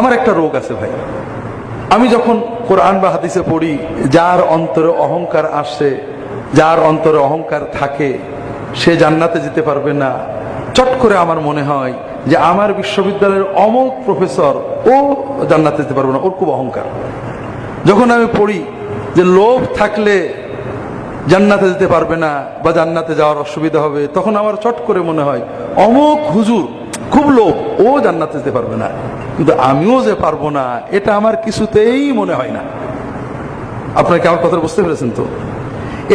আমার একটা রোগ আছে ভাই, আমি যখন কোরআন বা হাদিসে পড়ি যার অন্তরে অহংকার আসে, যার অন্তরে অহংকার থাকে সে জান্নাতে যেতে পারবে না, চট করে আমার মনে হয় যে আমার বিশ্ববিদ্যালয়ের অমুক প্রফেসর ও জান্নাতে যেতে পারবে না, ওর খুব অহংকার। যখন আমি পড়ি যে লোভ থাকলে জান্নাতে যেতে পারবে না বা জান্নাতে যাওয়ার অসুবিধা হবে, তখন আমার চট করে মনে হয় অমুক হুজুর খুব লোভ, ও জান্নাতে যেতে পারবে না, কিন্তু আমিও যে পারবো না এটা আমার কিছুতেই মনে হয় না। আপনারা কি আমার কথা বুঝতে পেরেছেন? তো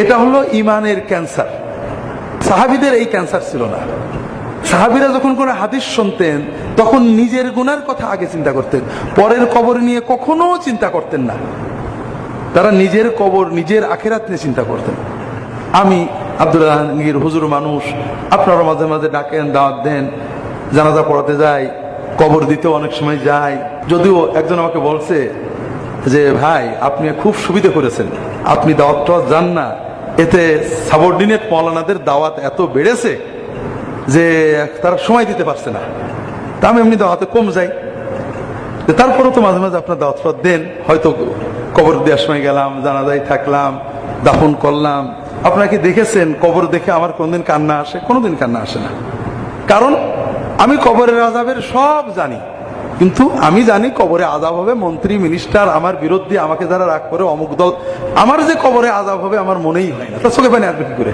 এটা হলো ইমানের ক্যান্সার। সাহাবীদের এই ক্যান্সার ছিল না। সাহাবীরা যখন কোনো হাদিস শুনতেন তখন নিজের গুনার কথা আগে চিন্তা করতেন, পরের কবর নিয়ে কখনো চিন্তা করতেন না। তারা নিজের কবর, নিজের আখিরাত নিয়ে চিন্তা করতেন। আমি আব্দুল আলমগীর হুজুর মানুষ, আপনারা মাঝে মাঝে ডাকেন, দাওয়াত দেন, জানাজা পড়াতে যাই, কবর দিতেও অনেক সময় যাই। যদিও একজন আমাকে বলছে যে ভাই আপনি খুব সুবিধা করেছেন, আপনি দাওয়াত যান না, এতে সাবঅর্ডিনেট মৌলানাদের দাওয়াত এত বেড়েছে যে তারা সময় দিতে পারছে না। তা আমি এমনি দাওয়াতে কম যাই, তারপরেও তো মাঝে মাঝে আপনার দাওয়াত দেন। হয়তো কবর দেওয়ার সময় গেলাম, জানাজায় থাকলাম, দাফন করলাম। আপনারা কি দেখেছেন কবর দেখে আমার কোনদিন কান্না আসে? কোনোদিন কান্না আসে না। কারণ আমি কবরের আযাবের সব জানি, কিন্তু আমি জানি কবরে আযাব হবে, মন্ত্রী মিনিস্টার আমার বিরুদ্ধে আমাকে যারা রাগ করে অমুক দল, আমার যে কবরে আযাব হবে আমার মনেই হয় না। তা চোখে পানি আসবে কি করে?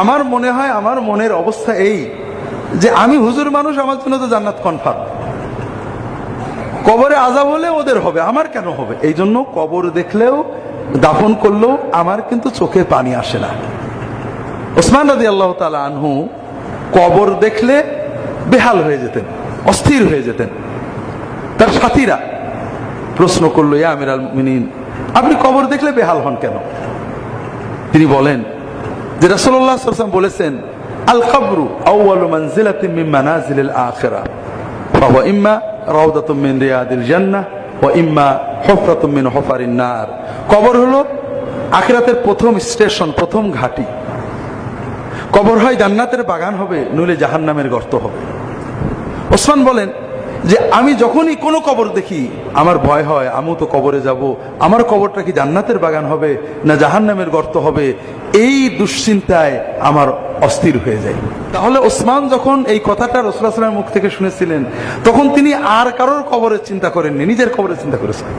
আমার মনে হয়, আমার মনের অবস্থা এই যে আমি হুজুর মানুষ, আমার জন্য তো জান্নাত কনফার্ম। কবরে আযাব হলে ওদের হবে, আমার কেন হবে? এই জন্য কবর দেখলেও, দাফন করলেও আমার কিন্তু চোখে পানি আসে না। ওসমান রাদিয়াল্লাহু তাআলা আনহু কবর দেখলে বেহাল হয়ে যেতেন, অস্থির হয়ে যেতেন। তার সাথীরা প্রশ্ন করলো, ইয়া আমিরুল মুমিনিন, আপনি কবর দেখলে বেহাল হন কেন? তিনি বলেন যে রাসূলুল্লাহ সাল্লাল্লাহু আলাইহি ওয়াসাল্লাম বলেছেন, আল কবরু আউয়ালু মানজিলাতিন মিন মানাজিলিল আখিরাহ ফাহুয়া ইম্মা রাউদাতুম মিন রিয়াদিল জান্নাহ ওয়া ইম্মা হুফরাতুম মিন হুফারিন নার। কবর হলো আখিরাতের প্রথম স্টেশন, প্রথম ঘাঁটি। কবর হয় জান্নাতের বাগান হবে, নইলে জাহান্নামের গর্ত হবে। ওসমান বলেন যে আমি যখনই কোনো কবর দেখি আমার ভয় হয়, আমিও তো কবরে যাব, আমার কবরটা কি জান্নাতের বাগান হবে না জাহান্নামের গর্ত হবে, এই দুশ্চিন্তায় আমার অস্থির হয়ে যায়। তাহলে ওসমান যখন এই কথাটা রাসূলুল্লাহ সাল্লাল্লাহু আলাইহি ওয়াসাল্লামের মুখ থেকে শুনেছিলেন, তখন তিনি আর কারোর কবরের চিন্তা করেননি, নিজের কবরের চিন্তা করেছেন।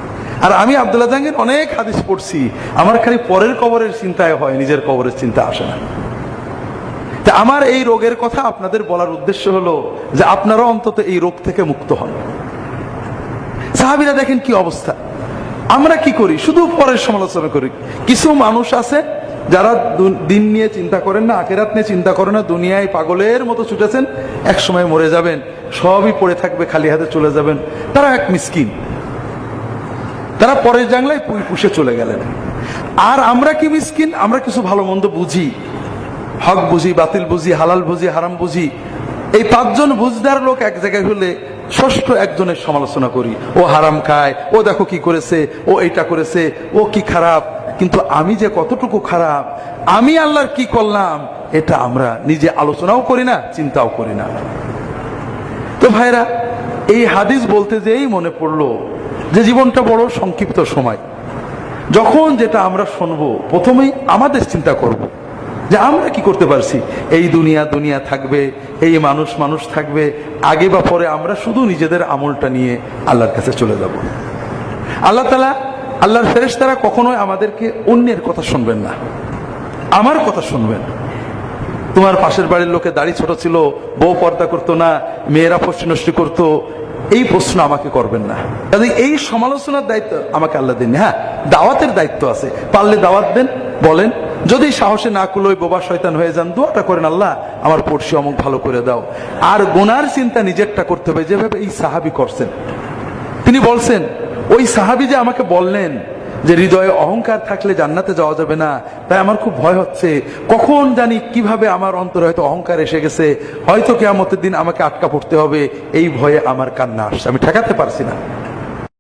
আর আমি আব্দুল্লাহ জাহাঙ্গীর অনেক হাদিস পড়ছি, আমার খালি পরের কবরের চিন্তায় হয়, নিজের কবরের চিন্তা আসে না। আমার এই রোগের কথা আপনাদের বলার উদ্দেশ্য হলো যে আপনারা অন্তত এই রোগ থেকে মুক্ত হন। সাহাবীরা দেখেন কি অবস্থা, আমরা কি করি? শুধু পরের সমালোচনা করি। কিছু মানুষ আছে যারা দিন নিয়ে চিন্তা করেন না, আখিরাত নিয়ে চিন্তা করেন না, দুনিয়ায় পাগলের মতো ছুটেছেন, এক সময় মরে যাবেন, সবই পড়ে থাকবে, খালি হাতে চলে যাবেন। তারা এক মিসকিন, তারা পরের জাংলায় পুষে চলে গেলেন। আর আমরা কি মিসকিন? আমরা কিছু ভালো মন্দ বুঝি, হক বুঝি, বাতিল বুঝি, হালাল বুঝি, হারাম বুঝি। এই পাঁচজন বুঝদার লোক এক জায়গায় হলে ষষ্ঠ একজনের সমালোচনা করি, ও হারাম খায়, ও দেখো কি করেছে, ও এইটা করেছে, ও কি খারাপ। কিন্তু আমি যে কতটুকু খারাপ, আমি আল্লাহর কি করলাম, এটা আমরা নিজে আলোচনাও করি না, চিন্তাও করি না। তো ভাইরা, এই হাদিস বলতে যেই মনে পড়লো যে জীবনটা বড় সংক্ষিপ্ত সময়। যখন যেটা আমরা শুনবো প্রথমেই আমাদের চিন্তা করব যে আমরা কি করতে পারছি। এই দুনিয়া দুনিয়া থাকবে, এই মানুষ মানুষ থাকবে, আগে বা পরে আমরা শুধু নিজেদের আমলটা নিয়ে আল্লাহর কাছে চলে যাব। আল্লাহ তাআলা, আল্লাহর ফেরেশতারা কখনোই আমাদেরকে অন্যের কথা শুনবেন না, আমার কথা শুনবেন। তোমার পাশের বাড়ির লোকে দাড়ি ছোট ছিল, বউ পর্দা করতো না, মেয়েরা পশ্চিম নষ্টি করতো, এই প্রশ্ন আমাকে করবেন না। কাজে এই সমালোচনার দায়িত্ব আমাকে আল্লাহ দেন। হ্যাঁ, দাওয়াতের দায়িত্ব আছে, পারলে দাওয়াত দেন, বলেন। যদি সাহসে না কুলোয় বোবা শয়তান হয়ে যান, দোয়াটা করেন, আল্লাহ আমার পড়শি অমুক ভালো করে দাও। আর গুনার চিন্তা নিজেরটা করতে হবে, যেভাবে এই সাহাবী করছেন। তিনি বলছেন, ওই সাহাবী যে আমাকে বললেন যে হৃদয়ে অহংকার থাকলে জান্নাতে যাওয়া যাবে না, তাই আমার খুব ভয় হচ্ছে, কখন জানি কিভাবে আমার অন্তরে হয়তো অহংকার এসে গেছে, হয়তো কিয়ামতের দিন আমাকে আটকা পড়তে হবে, এই ভয়ে আমার কান্না আসছে, আমি ঠেকাতে পারছি না।